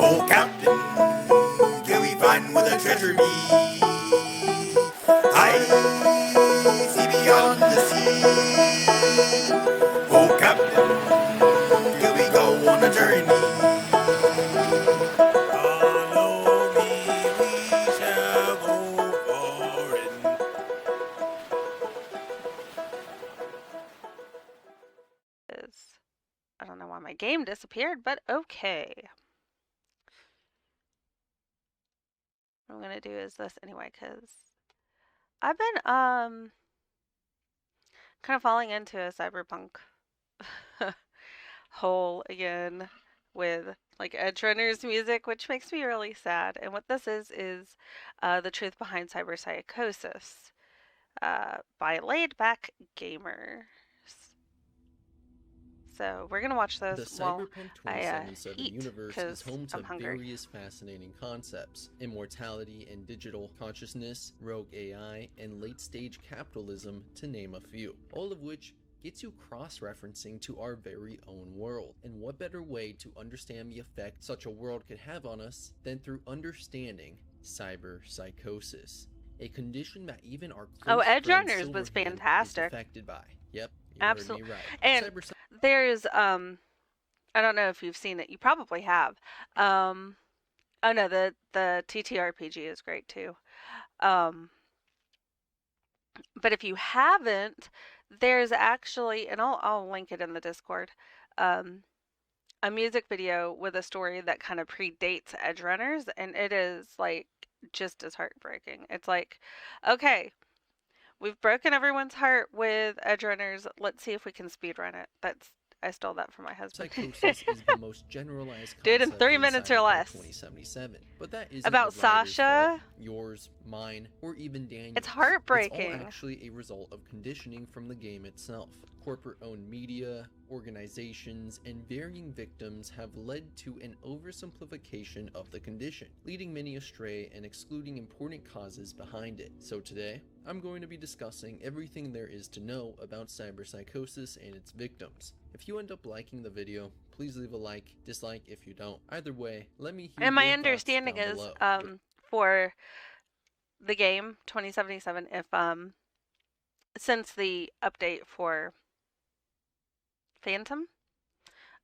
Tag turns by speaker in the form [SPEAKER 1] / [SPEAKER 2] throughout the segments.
[SPEAKER 1] Oh, Captain, till we find where the treasure be. I see beyond the sea. Oh, Captain, till we go on a journey. Follow me, we shall go foreign.
[SPEAKER 2] I don't know why my game disappeared, but okay. What I'm gonna do is this anyway, because I've been kind of falling into a cyberpunk hole again with like Edgerunners music, which makes me really sad. And what this is The Truth Behind Cyberpsychosis by LayedBackGamers. So we're gonna watch this
[SPEAKER 3] The
[SPEAKER 2] while
[SPEAKER 3] Cyberpunk
[SPEAKER 2] I
[SPEAKER 3] 2077
[SPEAKER 2] eat,
[SPEAKER 3] universe
[SPEAKER 2] because
[SPEAKER 3] is home to
[SPEAKER 2] I'm hungry.
[SPEAKER 3] various fascinating concepts: immortality and digital consciousness, rogue AI, and late-stage capitalism, to name a few, all of which gets you cross-referencing to our very own world. And what better way to understand the effect such a world could have on us than through understanding cyberpsychosis, a condition that even our close
[SPEAKER 2] Edgerunners
[SPEAKER 3] friend
[SPEAKER 2] was
[SPEAKER 3] Silverhand
[SPEAKER 2] fantastic.
[SPEAKER 3] is affected by. Yep, you
[SPEAKER 2] Absolutely.
[SPEAKER 3] heard me right.
[SPEAKER 2] And there's I don't know if you've seen it. You probably have. Oh no, the TTRPG is great too. But if you haven't, there's actually, and I'll link it in the Discord, a music video with a story that kind of predates Edgerunners, and it is like just as heartbreaking. It's like, okay, we've broken everyone's heart with Edgerunners. Let's see if we can speedrun it. I stole that from my husband.
[SPEAKER 3] Psychosis is the most generalized concept
[SPEAKER 2] do it in 3 minutes or less.
[SPEAKER 3] 2077, but that isn't
[SPEAKER 2] about Sasha,
[SPEAKER 3] fault, yours, mine, or even Daniel's.
[SPEAKER 2] It's heartbreaking.
[SPEAKER 3] It's all actually a result of conditioning from the game itself. Corporate-owned media, organizations, and varying victims have led to an oversimplification of the condition, leading many astray and excluding important causes behind it. So today, I'm going to be discussing everything there is to know about cyberpsychosis and its victims. If you end up liking the video, please leave a like, dislike if you don't. Either way, let me hear
[SPEAKER 2] and my
[SPEAKER 3] your
[SPEAKER 2] understanding
[SPEAKER 3] thoughts
[SPEAKER 2] is
[SPEAKER 3] down below.
[SPEAKER 2] for the game 2077, if since the update for Phantom,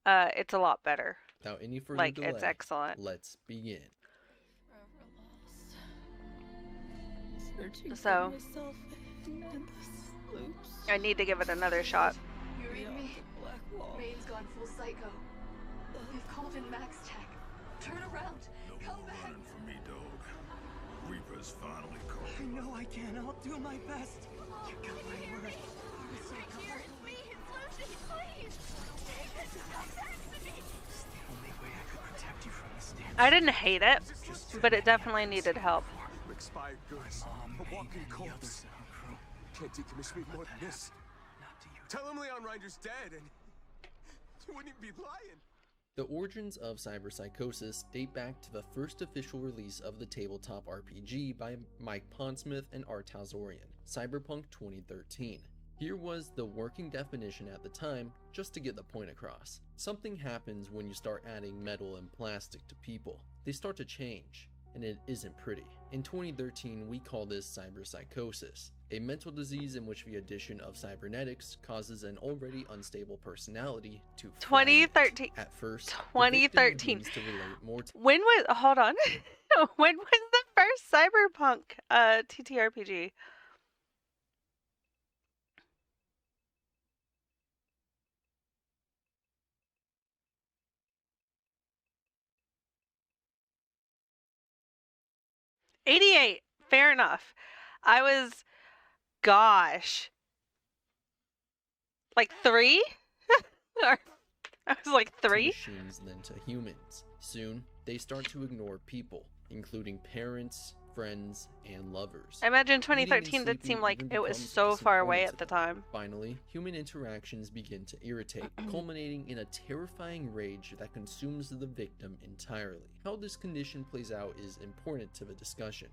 [SPEAKER 2] it's a lot better.
[SPEAKER 3] Without any further delay,
[SPEAKER 2] it's excellent.
[SPEAKER 3] Let's begin.
[SPEAKER 2] So I need to give it another shot.
[SPEAKER 4] You read me? Main's gone full psycho. We've called in Max Tech. Turn around. Come back.
[SPEAKER 1] Running for me, dog. Reaper's finally called.
[SPEAKER 5] I know I can. I'll do my best. You got my word.
[SPEAKER 2] I didn't hate it, but it definitely needed help.
[SPEAKER 6] Expired goods. A walking corpse. Can't decommission me more than this. Tell him Leon Rinder's dead and you wouldn't even be lying.
[SPEAKER 3] The origins of cyberpsychosis date back to the first official release of the tabletop RPG by Mike Pondsmith and Art Talzorian, Cyberpunk 2013. Here was the working definition at the time, just to get the point across. Something happens when you start adding metal and plastic to people. They start to change, and it isn't pretty. In 2013, we call this cyberpsychosis, a mental disease in which the addition of cybernetics causes an already unstable personality to
[SPEAKER 2] 2013.
[SPEAKER 3] At first,
[SPEAKER 2] 2013.
[SPEAKER 3] To relate more to
[SPEAKER 2] when was? Hold on. When was the first Cyberpunk TTRPG? '88. Fair enough. I was, gosh, like 3? Or I was like 3?
[SPEAKER 3] Machines than to humans. Soon, they start to ignore people, including parents, friends, and lovers.
[SPEAKER 2] I imagine 2013 did seem like it was so far away at the time.
[SPEAKER 3] Finally, human interactions begin to irritate, culminating in a terrifying rage that consumes the victim entirely. How this condition plays out is important to the discussion.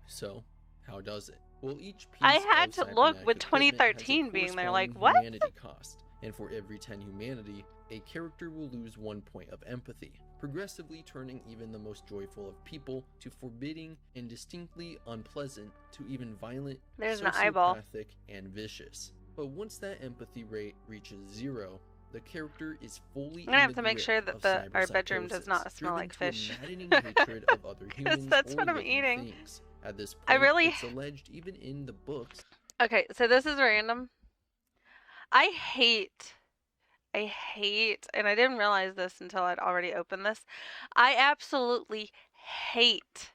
[SPEAKER 3] So, how does it? Well, each piece
[SPEAKER 2] I had to look with
[SPEAKER 3] cybernetic equipment
[SPEAKER 2] 2013
[SPEAKER 3] has a
[SPEAKER 2] being there, like,
[SPEAKER 3] corresponding
[SPEAKER 2] what?
[SPEAKER 3] humanity cost, and for every 10 humanity, a character will lose 1 point of empathy. progressively turning even the most joyful of people to forbidding and distinctly unpleasant to even violent,
[SPEAKER 2] There's an eyeball.
[SPEAKER 3] sociopathic, and vicious. But once that empathy rate reaches 0, the character is fully
[SPEAKER 2] I'm gonna have to make sure that our bedroom does not smell like fish.
[SPEAKER 3] Maddening hatred of other humans
[SPEAKER 2] that's
[SPEAKER 3] or
[SPEAKER 2] what I'm
[SPEAKER 3] living
[SPEAKER 2] eating.
[SPEAKER 3] things. At this point,
[SPEAKER 2] I really...
[SPEAKER 3] it's alleged even in the books.
[SPEAKER 2] Okay, so this is random. I hate, and I didn't realize this until I'd already opened this. I absolutely hate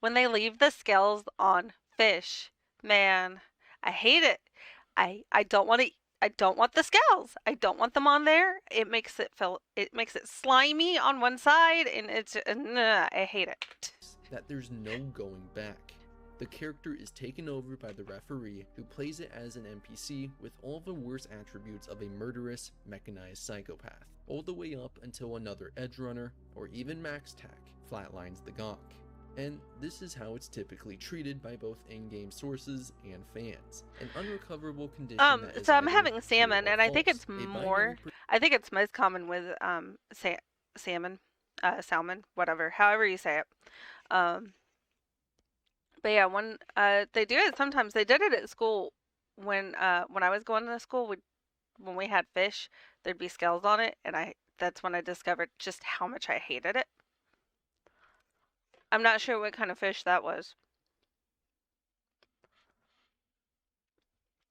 [SPEAKER 2] when they leave the scales on fish. Man, I hate it. I don't want to. I don't want the scales. I don't want them on there. It makes it slimy on one side, and it's I hate it.
[SPEAKER 3] That there's no going back. The character is taken over by the referee, who plays it as an NPC with all the worst attributes of a murderous, mechanized psychopath, all the way up until another edgerunner, or even Max Tack, flatlines the gonk. And this is how it's typically treated by both in-game sources and fans. An unrecoverable condition that is
[SPEAKER 2] so I'm
[SPEAKER 3] either
[SPEAKER 2] having
[SPEAKER 3] true
[SPEAKER 2] salmon,
[SPEAKER 3] or
[SPEAKER 2] and I think
[SPEAKER 3] false,
[SPEAKER 2] it's
[SPEAKER 3] a
[SPEAKER 2] more...
[SPEAKER 3] binary
[SPEAKER 2] I think it's most common with salmon, whatever, however you say it. But yeah, when they do it sometimes. They did it at school when I was going to school. When we had fish, there'd be scales on it, and that's when I discovered just how much I hated it. I'm not sure what kind of fish that was.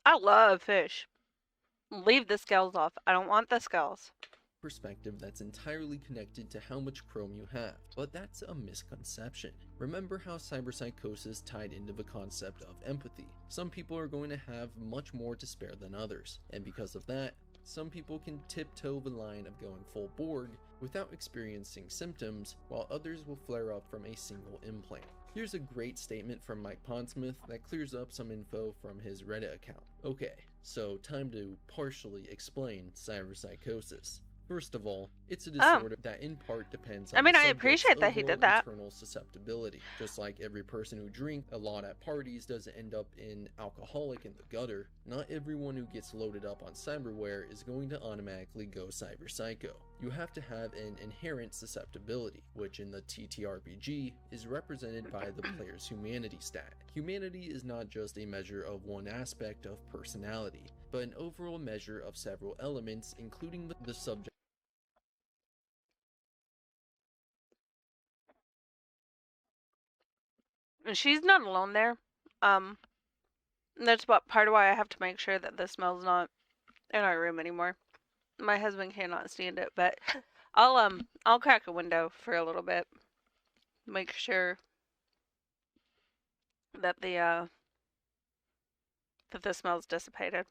[SPEAKER 2] I love fish. Leave the scales off. I don't want the scales.
[SPEAKER 3] perspective that's entirely connected to how much chrome you have, but that's a misconception. Remember how cyberpsychosis tied into the concept of empathy. Some people are going to have much more to spare than others, and because of that, some people can tiptoe the line of going full Borg without experiencing symptoms, while others will flare up from a single implant. Here's a great statement from Mike Pondsmith that clears up some info from his Reddit account. Okay, so time to partially explain cyberpsychosis. First of all, it's a disorder that in part depends on
[SPEAKER 2] I mean,
[SPEAKER 3] the
[SPEAKER 2] I
[SPEAKER 3] subject's
[SPEAKER 2] appreciate that he
[SPEAKER 3] overall
[SPEAKER 2] did that.
[SPEAKER 3] internal susceptibility. Just like every person who drinks a lot at parties doesn't end up in alcoholic in the gutter, not everyone who gets loaded up on cyberware is going to automatically go cyberpsycho. You have to have an inherent susceptibility, which in the TTRPG is represented by the player's humanity stat. Humanity is not just a measure of one aspect of personality, but an overall measure of several elements, including the subject.
[SPEAKER 2] And she's not alone there. That's part of why I have to make sure that the smell's not in our room anymore. My husband cannot stand it, but I'll crack a window for a little bit. Make sure that the smell's dissipated.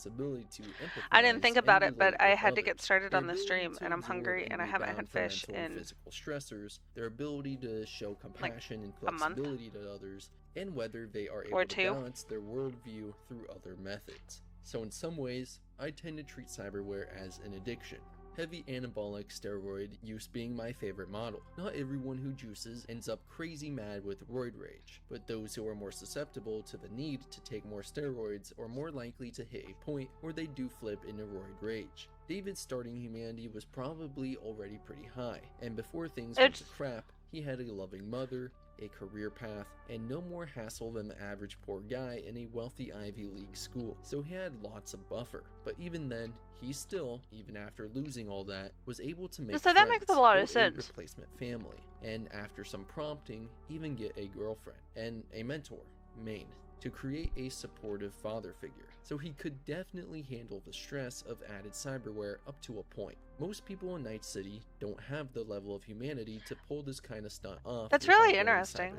[SPEAKER 3] Ability to empathize
[SPEAKER 2] I didn't think about
[SPEAKER 3] and
[SPEAKER 2] it, but
[SPEAKER 3] relate
[SPEAKER 2] I
[SPEAKER 3] with
[SPEAKER 2] had to
[SPEAKER 3] others.
[SPEAKER 2] get started
[SPEAKER 3] Their
[SPEAKER 2] on the
[SPEAKER 3] ability
[SPEAKER 2] stream,
[SPEAKER 3] to
[SPEAKER 2] and I'm
[SPEAKER 3] absorb
[SPEAKER 2] hungry, and I haven't
[SPEAKER 3] rebound
[SPEAKER 2] had
[SPEAKER 3] from
[SPEAKER 2] fish
[SPEAKER 3] mental and
[SPEAKER 2] in
[SPEAKER 3] physical stressors, their ability to show compassion and
[SPEAKER 2] a month
[SPEAKER 3] flexibility to others, and whether they are
[SPEAKER 2] or
[SPEAKER 3] able to
[SPEAKER 2] two.
[SPEAKER 3] balance their worldview through other methods. So in some ways, I tend to treat cyberware as an addiction. Heavy anabolic steroid use being my favorite model. Not everyone who juices ends up crazy mad with roid rage, but those who are more susceptible to the need to take more steroids are more likely to hit a point where they do flip into roid rage. David's starting humanity was probably already pretty high, and before things went to crap, he had a loving mother, a career path, and no more hassle than the average poor guy in a wealthy Ivy League school, so he had lots of buffer. But even then, he still, even after losing all that, was able to make
[SPEAKER 2] so that makes a lot of sense.
[SPEAKER 3] A replacement family, and after some prompting, even get a girlfriend, and a mentor, Maine, to create a supportive father figure, so he could definitely handle the stress of added cyberware up to a point. Most people in Night City don't have the level of humanity to pull this kind of stunt off.
[SPEAKER 2] That's really interesting.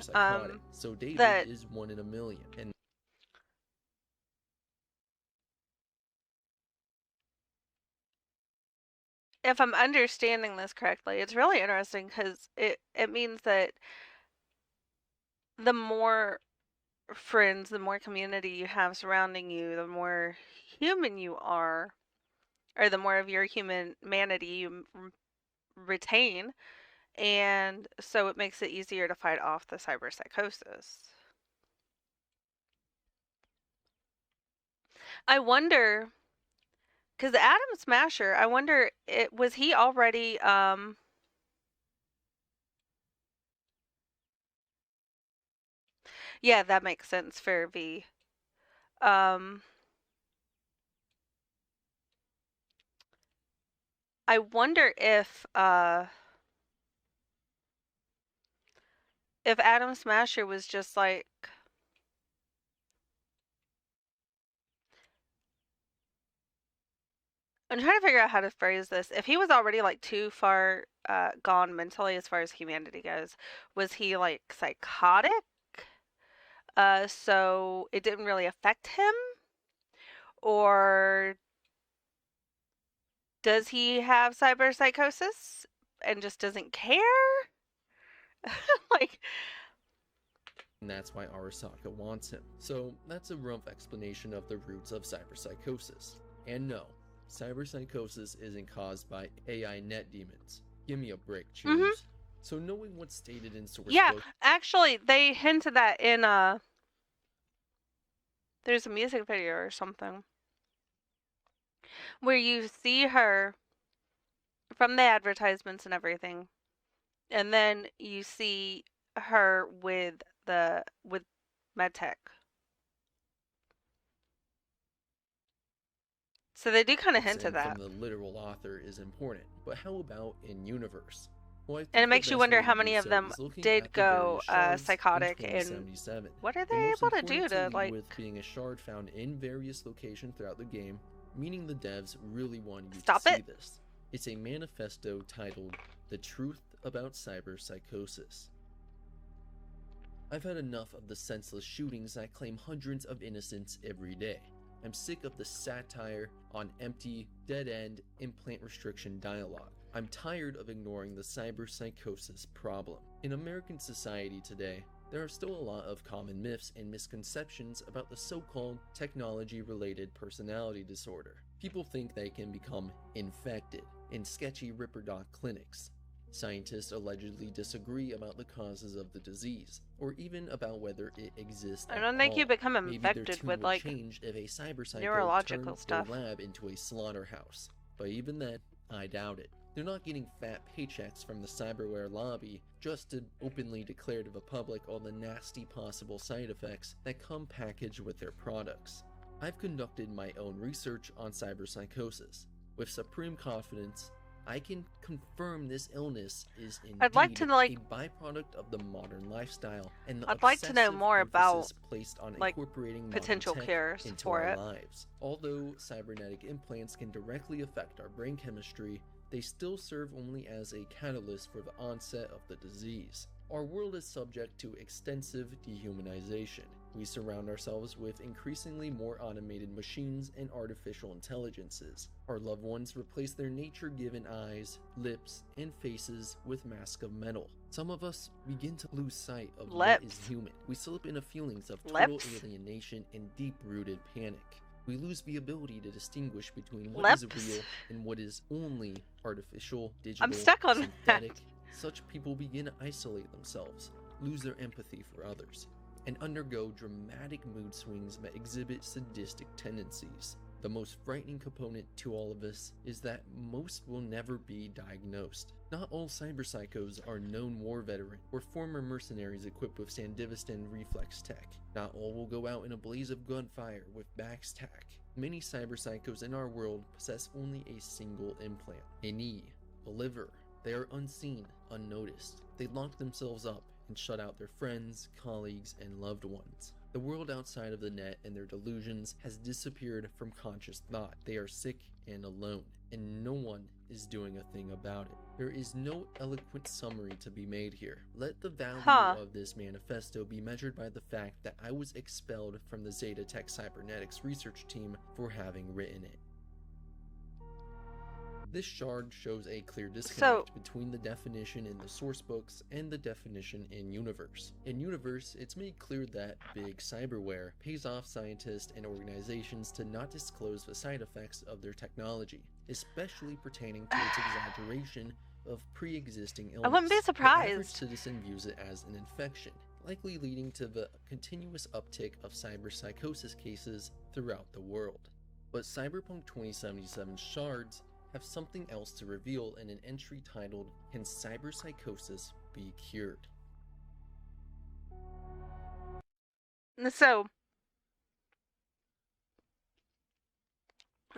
[SPEAKER 3] So David is 1 in a million, and
[SPEAKER 2] if I'm understanding this correctly, it's really interesting because it means that the more friends, the more community you have surrounding you, the more human you are, or the more of your humanity you retain, and so it makes it easier to fight off the cyberpsychosis. I wonder, because Adam Smasher, I wonder, was he already Yeah, that makes sense for V. I wonder if Adam Smasher was just like, I'm trying to figure out how to phrase this. If he was already like too far gone mentally as far as humanity goes, was he like psychotic? So it didn't really affect him? Or does he have cyberpsychosis and just doesn't care? Like,
[SPEAKER 3] And that's why Arasaka wants him. So that's a rough explanation of the roots of cyberpsychosis. And no, cyberpsychosis isn't caused by AI net demons. Give me a break, Cheers. So knowing what's stated in source
[SPEAKER 2] yeah,
[SPEAKER 3] books,
[SPEAKER 2] actually, they hinted that in there's a music video or something where you see her from the advertisements and everything, and then you see her with MedTech. So they do kind of hint at
[SPEAKER 3] and
[SPEAKER 2] that.
[SPEAKER 3] from the literal author is important, but how about in universe? Well, I think
[SPEAKER 2] And it
[SPEAKER 3] the
[SPEAKER 2] makes you
[SPEAKER 3] best
[SPEAKER 2] wonder
[SPEAKER 3] way
[SPEAKER 2] how
[SPEAKER 3] to
[SPEAKER 2] many
[SPEAKER 3] do
[SPEAKER 2] of
[SPEAKER 3] so
[SPEAKER 2] them
[SPEAKER 3] is looking
[SPEAKER 2] did
[SPEAKER 3] at the
[SPEAKER 2] go
[SPEAKER 3] various shards in
[SPEAKER 2] psychotic, and
[SPEAKER 3] 2077.
[SPEAKER 2] what are
[SPEAKER 3] The
[SPEAKER 2] they
[SPEAKER 3] most
[SPEAKER 2] able to
[SPEAKER 3] important
[SPEAKER 2] do to
[SPEAKER 3] lead
[SPEAKER 2] like?
[SPEAKER 3] with being a shard found in various locations throughout the game, meaning the devs really wanted you
[SPEAKER 2] Stop
[SPEAKER 3] to see
[SPEAKER 2] it.
[SPEAKER 3] this. It's a manifesto titled The Truth About Cyberpsychosis. I've had enough of the senseless shootings that claim hundreds of innocents every day. I'm sick of the satire on empty, dead-end, implant restriction dialogue. I'm tired of ignoring the cyberpsychosis problem. In American society today, there are still a lot of common myths and misconceptions about the so-called technology-related personality disorder. People think they can become infected in sketchy Ripper Doc clinics. Scientists allegedly disagree about the causes of the disease, or even about whether it exists
[SPEAKER 2] I
[SPEAKER 3] at
[SPEAKER 2] don't think you
[SPEAKER 3] all.
[SPEAKER 2] become
[SPEAKER 3] Maybe their
[SPEAKER 2] infected
[SPEAKER 3] tune
[SPEAKER 2] with
[SPEAKER 3] would
[SPEAKER 2] like
[SPEAKER 3] change if a cyberpsycho
[SPEAKER 2] neurological
[SPEAKER 3] turned
[SPEAKER 2] stuff.
[SPEAKER 3] their lab into a slaughterhouse. But even then, I doubt it. They're not getting fat paychecks from the cyberware lobby just to openly declare to the public all the nasty possible side effects that come packaged with their products. I've conducted my own research on cyberpsychosis. With supreme confidence, I can confirm this illness is
[SPEAKER 2] I'd like to, like,
[SPEAKER 3] a byproduct of the modern lifestyle and the
[SPEAKER 2] I'd like to know
[SPEAKER 3] obsessive
[SPEAKER 2] more about,
[SPEAKER 3] emphasis placed on
[SPEAKER 2] like,
[SPEAKER 3] incorporating modern
[SPEAKER 2] potential
[SPEAKER 3] tech
[SPEAKER 2] cures
[SPEAKER 3] into
[SPEAKER 2] for
[SPEAKER 3] our
[SPEAKER 2] it.
[SPEAKER 3] lives. Although cybernetic implants can directly affect our brain chemistry, they still serve only as a catalyst for the onset of the disease. Our world is subject to extensive dehumanization. We surround ourselves with increasingly more automated machines and artificial intelligences. Our loved ones replace their nature-given eyes, lips, and faces with masks of metal. Some of us begin to lose sight of what is human. We slip into feelings of total alienation and deep-rooted panic. We lose the ability to distinguish between what is real and what is only artificial, digital,
[SPEAKER 2] I'm stuck on
[SPEAKER 3] synthetic.
[SPEAKER 2] that.
[SPEAKER 3] Such people begin to isolate themselves, lose their empathy for others, and undergo dramatic mood swings that exhibit sadistic tendencies. The most frightening component to all of this is that most will never be diagnosed. Not all cyberpsychos are known war veterans or former mercenaries equipped with Sandivistan reflex tech. Not all will go out in a blaze of gunfire with backstack. Many cyberpsychos in our world possess only a single implant, a knee, a liver. They are unseen, unnoticed. They lock themselves up and shut out their friends, colleagues, and loved ones. The world outside of the net and their delusions has disappeared from conscious thought. They are sick and alone, and no one is doing a thing about it. There is no eloquent summary to be made here. Let the value of this manifesto be measured by the fact that I was expelled from the Zeta Tech Cybernetics research team for having written it. This shard shows a clear disconnect between the definition in the source books and the definition in universe. In universe, it's made clear that big cyberware pays off scientists and organizations to not disclose the side effects of their technology, especially pertaining to its exaggeration of pre-existing illness.
[SPEAKER 2] I wouldn't be surprised.
[SPEAKER 3] The average citizen views it as an infection, likely leading to the continuous uptick of cyberpsychosis cases throughout the world. But Cyberpunk 2077 shards have something else to reveal in an entry titled, "Can Cyberpsychosis be Cured?"
[SPEAKER 2] So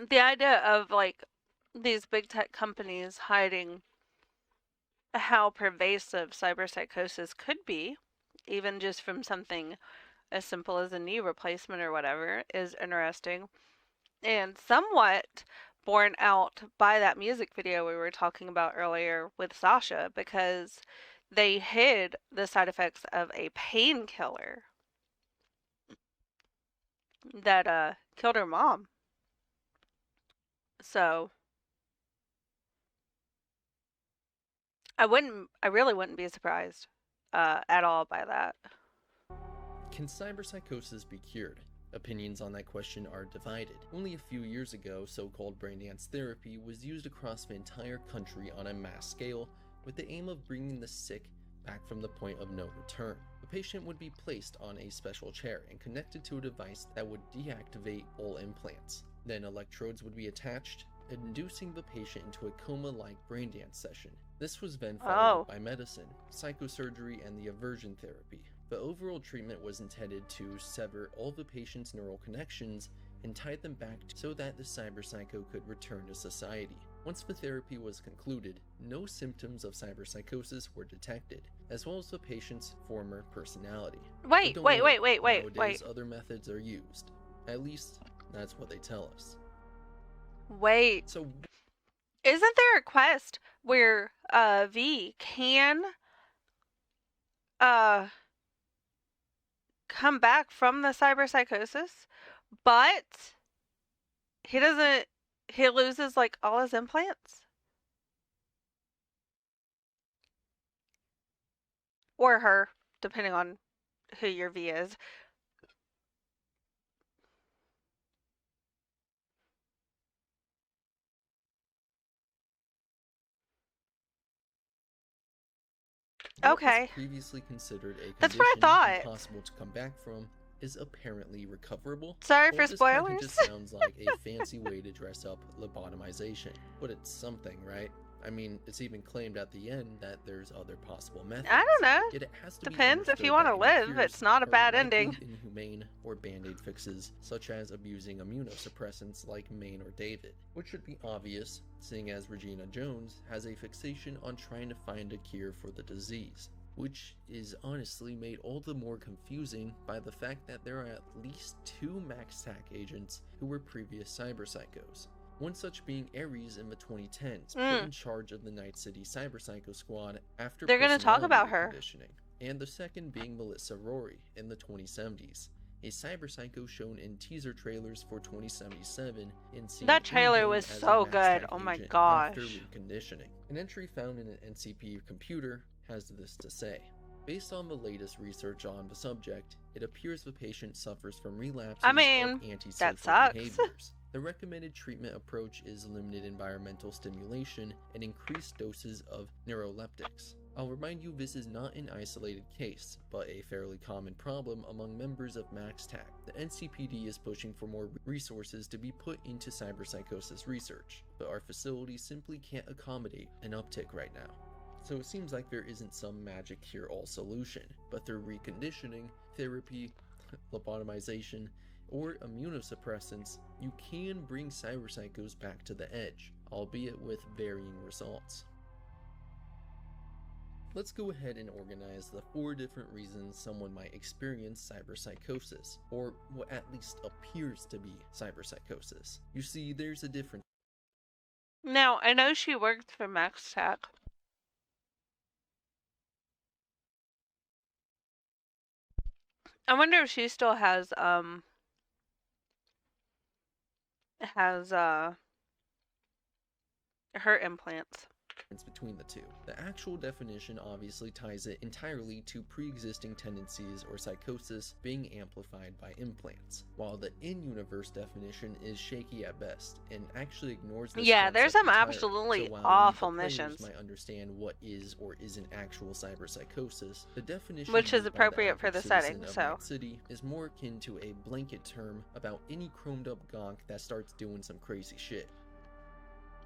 [SPEAKER 2] the idea of like these big tech companies hiding how pervasive cyberpsychosis could be, even just from something as simple as a knee replacement or whatever, is interesting and somewhat borne out by that music video we were talking about earlier with Sasha, because they hid the side effects of a painkiller that killed her mom. So I really wouldn't be surprised at all by that.
[SPEAKER 3] Can cyberpsychosis be cured? Opinions on that question are divided. Only a few years ago, so-called brain dance therapy was used across the entire country on a mass scale with the aim of bringing the sick back from the point of no return. The patient would be placed on a special chair and connected to a device that would deactivate all implants. Then electrodes would be attached, inducing the patient into a coma-like brain dance session. This was then followed by medicine, psychosurgery, and the aversion therapy. The overall treatment was intended to sever all the patient's neural connections and tie them back so that the cyberpsycho could return to society. Once the therapy was concluded, no symptoms of cyberpsychosis were detected, as well as the patient's former personality.
[SPEAKER 2] Wait.
[SPEAKER 3] Nowadays, other methods are used. At least, that's what they tell us.
[SPEAKER 2] Wait.
[SPEAKER 3] So,
[SPEAKER 2] isn't there a quest where V can come back from the cyberpsychosis, but he loses like all his implants? Or her, depending on who your V is. Okay.
[SPEAKER 3] What was previously considered a
[SPEAKER 2] That's what I
[SPEAKER 3] condition
[SPEAKER 2] thought.
[SPEAKER 3] impossible to come back from is apparently recoverable.
[SPEAKER 2] Sorry
[SPEAKER 3] Well,
[SPEAKER 2] for
[SPEAKER 3] this kinda
[SPEAKER 2] spoilers.
[SPEAKER 3] just sounds like a fancy way to dress up lobotomization, but it's something, right? I mean, it's even claimed at the end that there's other possible methods.
[SPEAKER 2] I don't know.
[SPEAKER 3] Yet it has to be
[SPEAKER 2] Depends if
[SPEAKER 3] understood
[SPEAKER 2] you want to
[SPEAKER 3] that
[SPEAKER 2] live.
[SPEAKER 3] cures
[SPEAKER 2] It's not a
[SPEAKER 3] are
[SPEAKER 2] bad
[SPEAKER 3] likely
[SPEAKER 2] ending.
[SPEAKER 3] Inhumane or band-aid fixes, such as abusing immunosuppressants like Maine or David, which should be obvious, seeing as Regina Jones has a fixation on trying to find a cure for the disease, which is honestly made all the more confusing by the fact that there are at least 2 MaxTac agents who were previous cyberpsychos. One such being Ares in the 2010s, put in charge of the Night City Cyberpsycho Squad after
[SPEAKER 2] They're gonna talk about
[SPEAKER 3] personality
[SPEAKER 2] her.
[SPEAKER 3] conditioning, and the second being Melissa Rory in the 2070s, a cyberpsycho shown in teaser trailers for 2077 and seen
[SPEAKER 2] That trailer
[SPEAKER 3] in-game
[SPEAKER 2] was
[SPEAKER 3] as a
[SPEAKER 2] so
[SPEAKER 3] MaxTac
[SPEAKER 2] good. Oh my
[SPEAKER 3] agent
[SPEAKER 2] gosh.
[SPEAKER 3] after reconditioning. An entry found in an NCP computer has this to say. Based on the latest research on the subject, it appears the patient suffers from relapses of antisocial
[SPEAKER 2] that sucks.
[SPEAKER 3] behaviors. The recommended treatment approach is limited environmental stimulation and increased doses of neuroleptics. I'll remind you this is not an isolated case, but a fairly common problem among members of MaxTac. The NCPD is pushing for more resources to be put into cyberpsychosis research, but our facilities simply can't accommodate an uptick right now. So it seems like there isn't some magic cure-all solution, but through reconditioning, therapy, lobotomization, or immunosuppressants, you can bring cyberpsychos back to the edge, albeit with varying results. Let's go ahead and organize the 4 different reasons someone might experience cyberpsychosis, or what at least appears to be cyberpsychosis. You see, there's a difference.
[SPEAKER 2] Now, I know she worked for MaxTac. I wonder if she still has her implants.
[SPEAKER 3] Between the two. The actual definition obviously ties it entirely to pre-existing tendencies or psychosis being amplified by implants, while the in-universe definition is shaky at best and actually ignores this
[SPEAKER 2] Yeah, there's
[SPEAKER 3] concept
[SPEAKER 2] some
[SPEAKER 3] entirely.
[SPEAKER 2] absolutely
[SPEAKER 3] So while
[SPEAKER 2] awful
[SPEAKER 3] we, the players,
[SPEAKER 2] missions.
[SPEAKER 3] might understand what is or isn't actual cyberpsychosis, the definition
[SPEAKER 2] Which is
[SPEAKER 3] used by the
[SPEAKER 2] appropriate for
[SPEAKER 3] average
[SPEAKER 2] the
[SPEAKER 3] citizen
[SPEAKER 2] setting,
[SPEAKER 3] of
[SPEAKER 2] so.
[SPEAKER 3] Night City is more akin to a blanket term about any chromed up gonk that starts doing some crazy shit.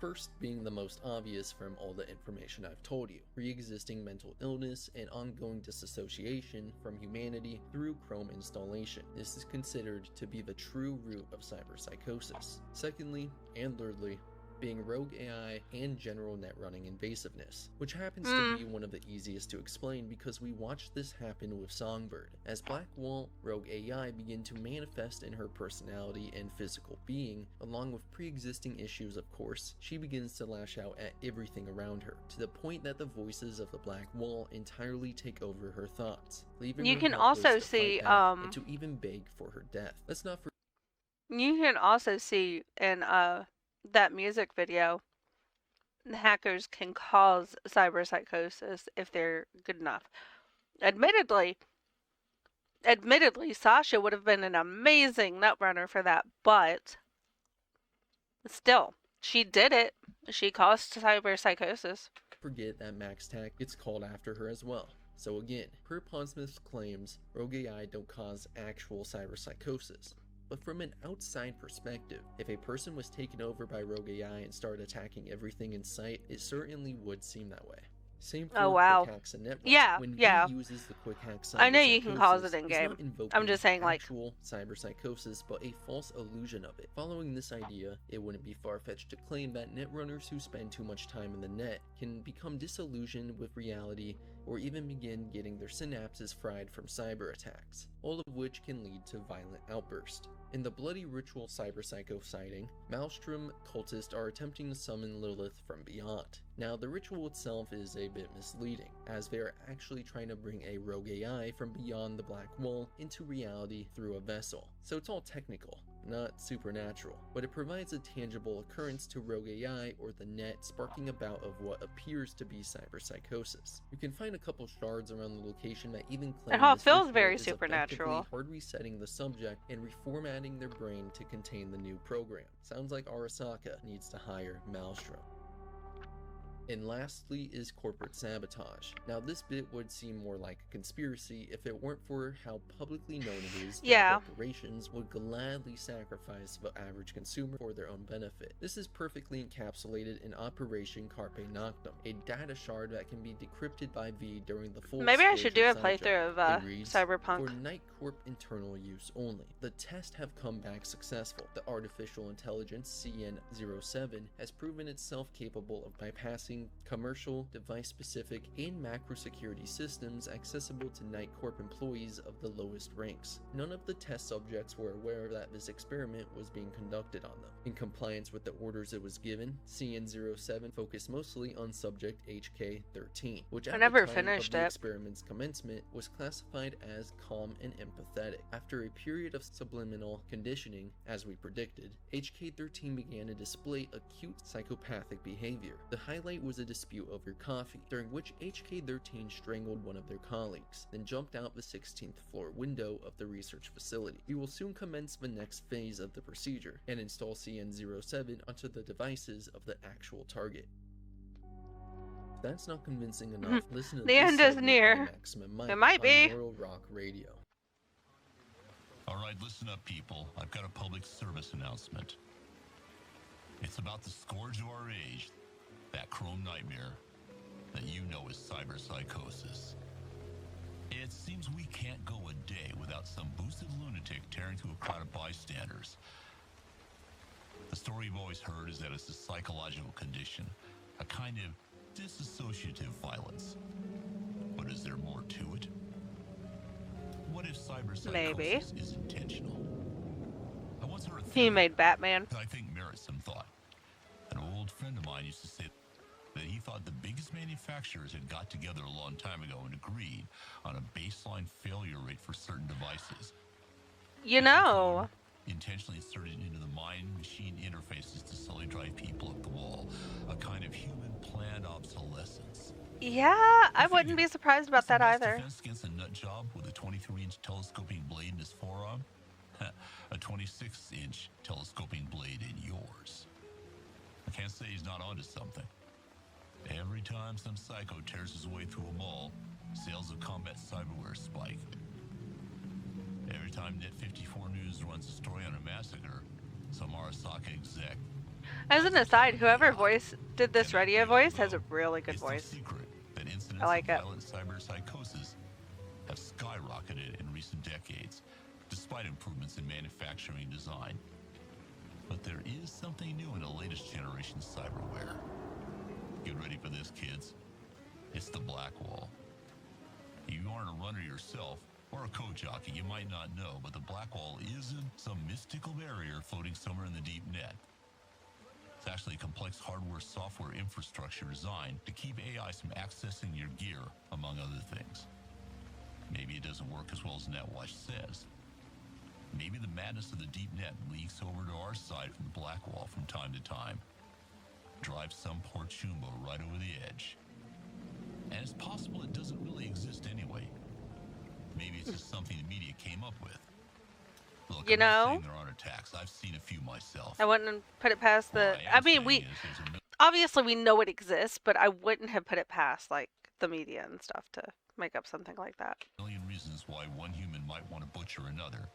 [SPEAKER 3] first being the most obvious from all the information I've told you, pre-existing mental illness and ongoing disassociation from humanity through Chrome installation. This is considered to be the true root of cyberpsychosis. Secondly, and thirdly, being rogue AI and general net running invasiveness, which happens to be one of the easiest to explain because we watched this happen with Songbird. As Blackwall, rogue AI began to manifest in her personality and physical being, along with pre-existing issues of course, she begins to lash out at everything around her, to the point that the voices of the Black Wall entirely take over her thoughts, leaving
[SPEAKER 2] You
[SPEAKER 3] her
[SPEAKER 2] can
[SPEAKER 3] helpless
[SPEAKER 2] also
[SPEAKER 3] to fight
[SPEAKER 2] see,
[SPEAKER 3] back and to even beg for her death. Let's not forget
[SPEAKER 2] you can also see in that music video, hackers can cause cyberpsychosis if they're good enough. Admittedly, Sasha would have been an amazing netrunner for that, but still, she did it. She caused cyberpsychosis.
[SPEAKER 3] that MaxTac gets called after her as well. So again, per Pondsmith's claims, rogue AI don't cause actual cyberpsychosis. But from an outside perspective, if a person was taken over by rogue AI and started attacking everything in sight, it certainly would seem that way. Same for quick hacks and netruns.
[SPEAKER 2] Yeah,
[SPEAKER 3] when
[SPEAKER 2] yeah.
[SPEAKER 3] V uses the quick hack cyberpsychosis,
[SPEAKER 2] I know you can cause it in
[SPEAKER 3] he's
[SPEAKER 2] game.
[SPEAKER 3] not invoking
[SPEAKER 2] I'm just saying, like,
[SPEAKER 3] actual cyberpsychosis, but a false illusion of it. Following this idea, it wouldn't be far-fetched to claim that netrunners who spend too much time in the net can become disillusioned with reality or even begin getting their synapses fried from cyber attacks, all of which can lead to violent outbursts. In the Bloody Ritual Cyberpsycho sighting, Maelstrom cultists are attempting to summon Lilith from beyond. Now, the ritual itself is a bit misleading, as they are actually trying to bring a rogue AI from beyond the Black Wall into reality through a vessel. So it's all technical, not supernatural, but it provides a tangible occurrence to rogue AI or the net, sparking a bout of what appears to be cyberpsychosis. You can find a couple shards around the location that even claim
[SPEAKER 2] it
[SPEAKER 3] this
[SPEAKER 2] feels
[SPEAKER 3] ritual
[SPEAKER 2] very
[SPEAKER 3] is
[SPEAKER 2] supernatural.
[SPEAKER 3] effectively hard resetting the subject and reformatting their brain to contain the new program. Sounds like Arasaka needs to hire Maelstrom. And lastly is corporate sabotage. Now this bit would seem more like a conspiracy if it weren't for how publicly known it is that corporations would gladly sacrifice the average consumer for their own benefit. This is perfectly encapsulated in Operation Carpe Noctem, a data shard that can be decrypted by V during the full
[SPEAKER 2] Maybe I should do a
[SPEAKER 3] disclosure
[SPEAKER 2] playthrough of
[SPEAKER 3] subject. It reads,
[SPEAKER 2] Cyberpunk.
[SPEAKER 3] for Night Corp internal use only. The tests have come back successful. The artificial intelligence CN07 has proven itself capable of bypassing commercial, device-specific, and macro-security systems accessible to Night Corp employees of the lowest ranks. None of the test subjects were aware that this experiment was being conducted on them. In compliance with the orders it was given, CN07 focused mostly on subject HK-13, which at the time of the experiment's commencement was classified as calm and empathetic. After a period of subliminal conditioning, as we predicted, HK-13 began to display acute psychopathic behavior. The highlight was a dispute over coffee, during which HK-13 strangled one of their colleagues, then jumped out the 16th floor window of the research facility. We will soon commence the next phase of the procedure, and install CN07 onto the devices of the actual target. If that's not convincing enough, listen to
[SPEAKER 2] the end is near. It might be.
[SPEAKER 3] Laurel Rock Radio.
[SPEAKER 7] Alright, listen up people. I've got a public service announcement. It's about the scourge of our age, that chrome nightmare that you know as cyberpsychosis. It seems we can't go a day without some boosted lunatic tearing through a crowd of bystanders. The story you've always heard is that it's a psychological condition, a kind of disassociative violence. But is there more to it? What if cyberpsychosis is intentional? I once heard a theory
[SPEAKER 2] He made Batman.
[SPEAKER 7] that I think merits some thought. An old friend of mine used to say that he thought the biggest manufacturers had got together a long time ago and agreed on a baseline failure rate for certain devices.
[SPEAKER 2] You know,
[SPEAKER 7] Intentionally inserted into the mind-machine interfaces to slowly drive people up the wall. A kind of human planned obsolescence.
[SPEAKER 2] yeah, I wouldn't be surprised about that either.
[SPEAKER 7] Defense against a nut job with a 23-inch telescoping blade in his forearm? A 26-inch telescoping blade in yours. I can't say he's not onto something. Every time some psycho tears his way through a mall, sales of combat cyberware spike. Every time Net54 News runs a story on a massacre, some Arasaka exec
[SPEAKER 2] As an aside, whoever did this radio voice has a really good
[SPEAKER 7] It's no
[SPEAKER 2] voice.
[SPEAKER 7] secret that incidents
[SPEAKER 2] I like
[SPEAKER 7] of
[SPEAKER 2] it.
[SPEAKER 7] violent cyberpsychosis have skyrocketed in recent decades, despite improvements in manufacturing design. But there is something new in the latest generation cyberware. Get ready for this, kids. It's the Black Wall. If you aren't a runner yourself, or a code jockey, you might not know, but the Black Wall isn't some mystical barrier floating somewhere in the deep net. It's actually a complex hardware-software infrastructure designed to keep AIs from accessing your gear, among other things. Maybe it doesn't work as well as NetWatch says. Maybe the madness of the deep net leaks over to our side from the Black Wall from time to time. Drives some poor chumbo right over the edge. And it's possible it doesn't really exist anyway. Maybe it's just something the media came up with. Look,
[SPEAKER 2] You
[SPEAKER 7] I'm not
[SPEAKER 2] know,
[SPEAKER 7] saying there aren't attacks. I've seen a few myself.
[SPEAKER 2] I wouldn't put it past the.
[SPEAKER 7] What I
[SPEAKER 2] I
[SPEAKER 7] am
[SPEAKER 2] mean,
[SPEAKER 7] saying
[SPEAKER 2] we
[SPEAKER 7] is there's a
[SPEAKER 2] obviously we know it exists, but I wouldn't have put it past like the media and stuff to make up something like that.
[SPEAKER 7] million reasons why one human might want to butcher another.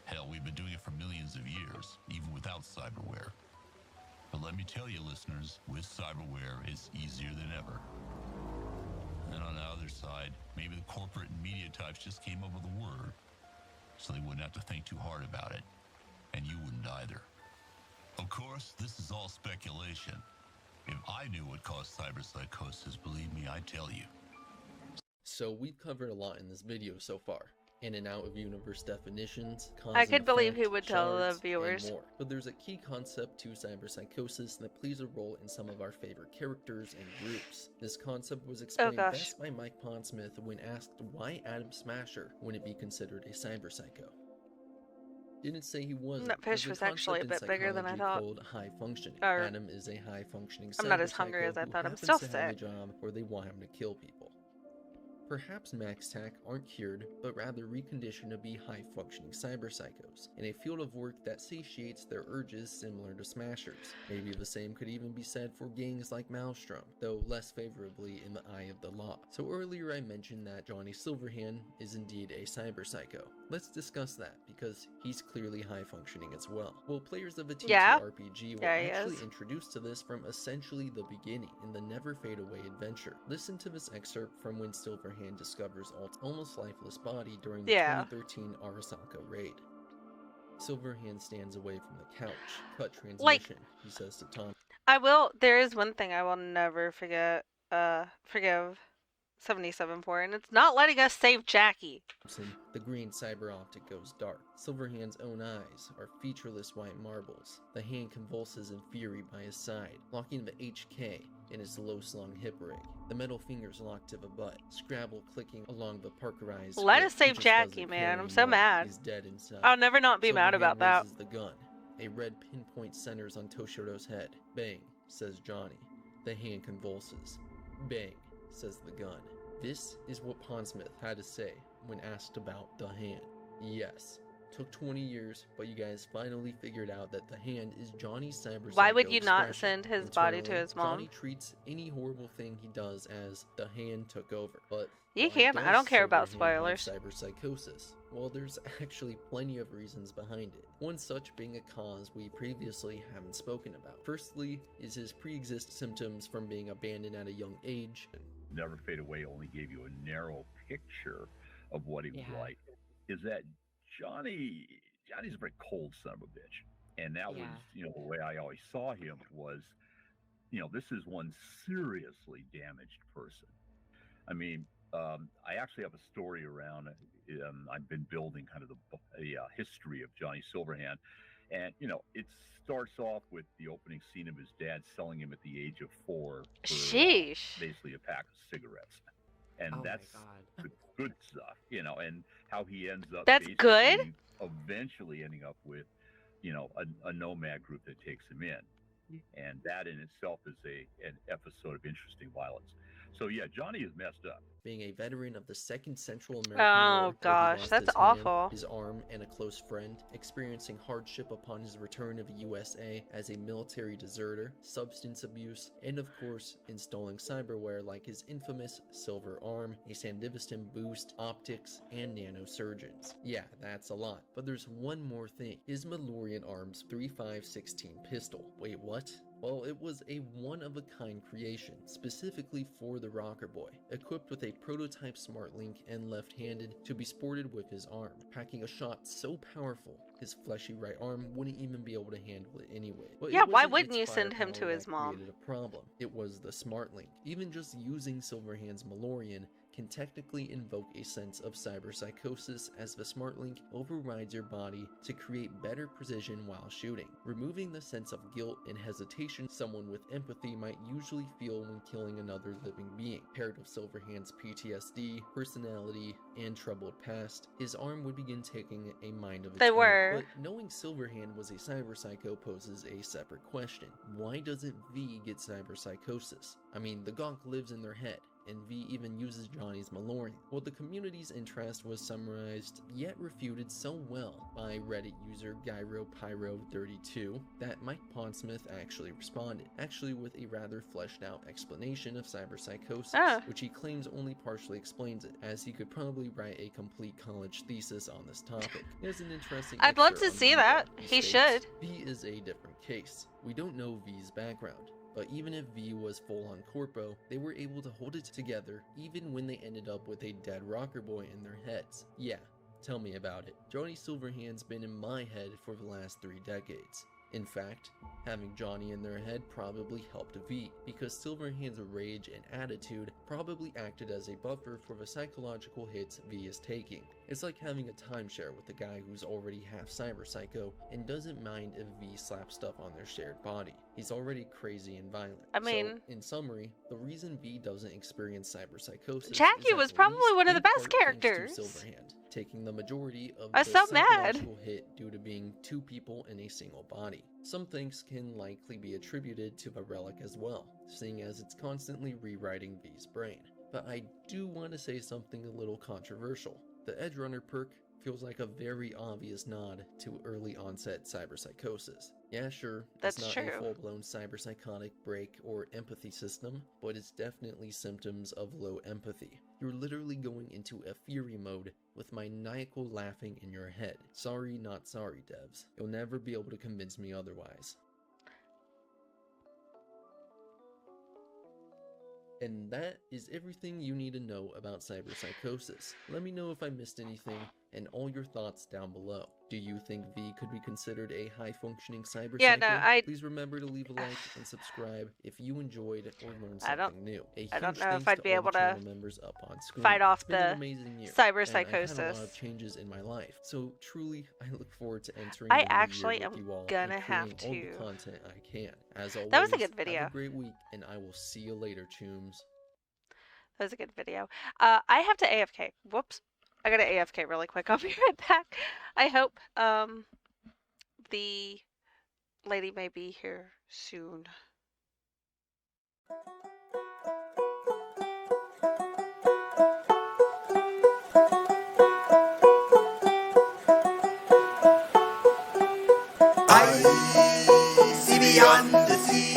[SPEAKER 7] Hell, we've been doing it for millions of years, even without cyberware. But let me tell you, listeners, with cyberware, it's easier than ever. And on the other side, maybe the corporate and media types just came up with a word, so they wouldn't have to think too hard about it. And you wouldn't either. Of course, this is all speculation. If I knew what caused cyberpsychosis, believe me, I'd tell you.
[SPEAKER 3] So we've covered a lot in this video so far. In and out of universe definitions, cause
[SPEAKER 2] I
[SPEAKER 3] and
[SPEAKER 2] could believe
[SPEAKER 3] effect,
[SPEAKER 2] he would tell the
[SPEAKER 3] shards,
[SPEAKER 2] viewers.
[SPEAKER 3] and more. But there's a key concept to cyberpsychosis that plays a role in some of our favorite characters and groups. This concept was explained
[SPEAKER 2] gosh.
[SPEAKER 3] best by Mike Pondsmith when asked why Adam Smasher wouldn't be considered a cyberpsycho. Didn't say he wasn't.
[SPEAKER 2] That fish
[SPEAKER 3] There's
[SPEAKER 2] was actually a
[SPEAKER 3] concept in
[SPEAKER 2] bit bigger than I
[SPEAKER 3] psychology
[SPEAKER 2] thought.
[SPEAKER 3] called high functioning.
[SPEAKER 2] Or-
[SPEAKER 3] Adam is a high functioning
[SPEAKER 2] I'm not as hungry
[SPEAKER 3] cyberpsycho
[SPEAKER 2] as I
[SPEAKER 3] who
[SPEAKER 2] thought. I'm
[SPEAKER 3] happens
[SPEAKER 2] still
[SPEAKER 3] to have a
[SPEAKER 2] sick.
[SPEAKER 3] job where they want him to kill people. Perhaps MaxTac aren't cured, but rather reconditioned to be high-functioning cyberpsychos, in a field of work that satiates their urges similar to Smashers. Maybe the same could even be said for gangs like Maelstrom, though less favorably in the eye of the law. So earlier I mentioned that Johnny Silverhand is indeed a cyberpsycho. Let's discuss that, because he's clearly high-functioning as well. Well, players of a
[SPEAKER 2] Yeah.
[SPEAKER 3] TTRPG were
[SPEAKER 2] Yeah, he
[SPEAKER 3] actually
[SPEAKER 2] is.
[SPEAKER 3] introduced to this from essentially the beginning in the Never Fade Away adventure. Listen to this excerpt from when Silverhand discovers Alt's almost lifeless body during the
[SPEAKER 2] Yeah.
[SPEAKER 3] 2013 Arasaka raid. Silverhand stands away from the couch. Cut transmission,
[SPEAKER 2] Like-
[SPEAKER 3] he says to Tom.
[SPEAKER 2] There is one thing I will never forgive 77 for, and it's not letting us save Jackie.
[SPEAKER 3] The green cyber optic goes dark. Silverhand's own eyes are featureless white marbles. The hand convulses in fury by his side, locking the HK in his low-slung hip rig. The metal fingers lock to the butt, Scrabble clicking along the Parkerized
[SPEAKER 2] Let
[SPEAKER 3] script.
[SPEAKER 2] us
[SPEAKER 3] He
[SPEAKER 2] save
[SPEAKER 3] just
[SPEAKER 2] Jackie,
[SPEAKER 3] doesn't
[SPEAKER 2] man.
[SPEAKER 3] care
[SPEAKER 2] I'm so
[SPEAKER 3] anymore.
[SPEAKER 2] mad.
[SPEAKER 3] He's dead inside.
[SPEAKER 2] I'll never not be mad about
[SPEAKER 3] Silverhand
[SPEAKER 2] that.
[SPEAKER 3] raises the gun. A red pinpoint centers on Toshiro's head. Bang, says Johnny. The hand convulses. Bang, says the gun. This is what Pondsmith had to say when asked about the hand. Yes, took 20 years, but you guys finally figured out that the hand is Johnny's cyberpsycho
[SPEAKER 2] Why would you not
[SPEAKER 3] expression.
[SPEAKER 2] send his body to
[SPEAKER 3] Internally,
[SPEAKER 2] his mom?
[SPEAKER 3] Johnny treats any horrible thing he does as the hand took over. But
[SPEAKER 2] You
[SPEAKER 3] why
[SPEAKER 2] can. I
[SPEAKER 3] does
[SPEAKER 2] don't care about
[SPEAKER 3] Silverhand have
[SPEAKER 2] spoilers.
[SPEAKER 3] cyberpsychosis? Well, there's actually plenty of reasons behind it. One such being a cause we previously haven't spoken about. Firstly, is his pre-exist symptoms from being abandoned at a young age.
[SPEAKER 8] Never Fade Away only gave you a narrow picture of what he was like. Is that Johnny's a very cold son of a bitch. And that was, the way I always saw him was, this is one seriously damaged person. I mean, I actually have a story around, I've been building kind of a history of Johnny Silverhand. And, it starts off with the opening scene of his dad selling him at the age of 4 for
[SPEAKER 2] Sheesh.
[SPEAKER 8] basically a pack of cigarettes. And that's the good stuff, and how he ends up
[SPEAKER 2] That's good?
[SPEAKER 8] basically eventually ending up with, a nomad group that takes him in. And that in itself is an episode of interesting violence. So yeah, Johnny is messed up.
[SPEAKER 3] Being a veteran of the Second Central American
[SPEAKER 2] Oh,
[SPEAKER 3] War, where he
[SPEAKER 2] gosh,
[SPEAKER 3] lost
[SPEAKER 2] that's
[SPEAKER 3] his hand,
[SPEAKER 2] awful.
[SPEAKER 3] his arm, and a close friend, experiencing hardship upon his return to the USA as a military deserter, substance abuse, and of course, installing cyberware like his infamous silver arm, a Sandivistan boost, optics, and nanosurgeons. Yeah, that's a lot. But there's one more thing. His Malorian Arms 3516 pistol. Wait, what? Well, it was a one-of-a-kind creation, specifically for the Rocker Boy, equipped with a prototype smart link and left-handed to be sported with his arm, packing a shot so powerful, his fleshy right arm wouldn't even be able to handle it anyway. But
[SPEAKER 2] Yeah, why
[SPEAKER 3] wasn't
[SPEAKER 2] wouldn't
[SPEAKER 3] its
[SPEAKER 2] you send him
[SPEAKER 3] firepower
[SPEAKER 2] to his
[SPEAKER 3] that
[SPEAKER 2] mom?
[SPEAKER 3] created a problem. It was the smart link. Even just using Silverhand's Malorian can technically invoke a sense of cyberpsychosis, as the smart link overrides your body to create better precision while shooting, removing the sense of guilt and hesitation someone with empathy might usually feel when killing another living being. Paired with Silverhand's PTSD, personality, and troubled past, his arm would begin taking a mind of its own. But knowing Silverhand was a cyberpsycho poses a separate question. Why doesn't V get cyberpsychosis? I mean, the gonk lives in their head, and V even uses Johnny's Malorian. Well, the community's interest was summarized yet refuted so well by Reddit user GyroPyro32 that Mike Pondsmith actually responded, with a rather fleshed out explanation of cyberpsychosis, which he claims only partially explains it, as he could probably write a complete college thesis on this topic. There's an interesting
[SPEAKER 2] I'd love to
[SPEAKER 3] excerpt on
[SPEAKER 2] see
[SPEAKER 3] Vita.
[SPEAKER 2] that. He
[SPEAKER 3] states,
[SPEAKER 2] should.
[SPEAKER 3] V is a different case. We don't know V's background. But even if V was full on corpo, they were able to hold it together even when they ended up with a dead Rocker Boy in their heads. Yeah, tell me about it. Johnny Silverhand's been in my head for the last 3 decades. In fact, having Johnny in their head probably helped V, because Silverhand's rage and attitude probably acted as a buffer for the psychological hits V is taking. It's like having a timeshare with a guy who's already half cyberpsycho and doesn't mind if V slaps stuff on their shared body. He's already crazy and violent.
[SPEAKER 2] I mean,
[SPEAKER 3] so, in summary, the reason V doesn't experience cyberpsychosis
[SPEAKER 2] Jackie was probably one of the best characters.
[SPEAKER 3] Silverhand, taking the majority of
[SPEAKER 2] I was
[SPEAKER 3] the
[SPEAKER 2] so mad.
[SPEAKER 3] psychological hit due to being 2 people in a single body. Some things can likely be attributed to the relic as well, seeing as it's constantly rewriting V's brain. But I do want to say something a little controversial. The Edge Runner perk feels like a very obvious nod to early onset cyberpsychosis. Yeah, sure, it's not a full-blown cyberpsychotic break or empathy system, but it's definitely symptoms of low empathy. You're literally going into a fury mode with maniacal laughing in your head. Sorry, not sorry, devs. You'll never be able to convince me otherwise. And that is everything you need to know about cyberpsychosis. Let me know if I missed anything, and all your thoughts down below. Do you think V could be considered a high-functioning cyberpsycho?
[SPEAKER 2] Yeah, no,
[SPEAKER 3] Please remember to leave a like and subscribe if you enjoyed or learned something new.
[SPEAKER 2] I don't know if I'd be able to fight off the cyberpsychosis.
[SPEAKER 3] I've had a lot of changes in my life, so truly, I look forward to entering
[SPEAKER 2] I
[SPEAKER 3] the new
[SPEAKER 2] actually
[SPEAKER 3] year
[SPEAKER 2] am
[SPEAKER 3] with you all
[SPEAKER 2] gonna
[SPEAKER 3] and
[SPEAKER 2] have
[SPEAKER 3] creating
[SPEAKER 2] to.
[SPEAKER 3] all the content I can. As always,
[SPEAKER 2] That was a good video.
[SPEAKER 3] Have a great week, and I will see you later, chooms.
[SPEAKER 2] That was a good video. I have to AFK. Whoops. I gotta AFK really quick. I'll be right back. I hope the lady may be here soon.
[SPEAKER 1] I see beyond the sea.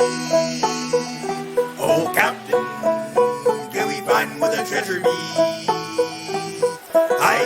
[SPEAKER 1] Oh, Captain, can we find where the treasure be? I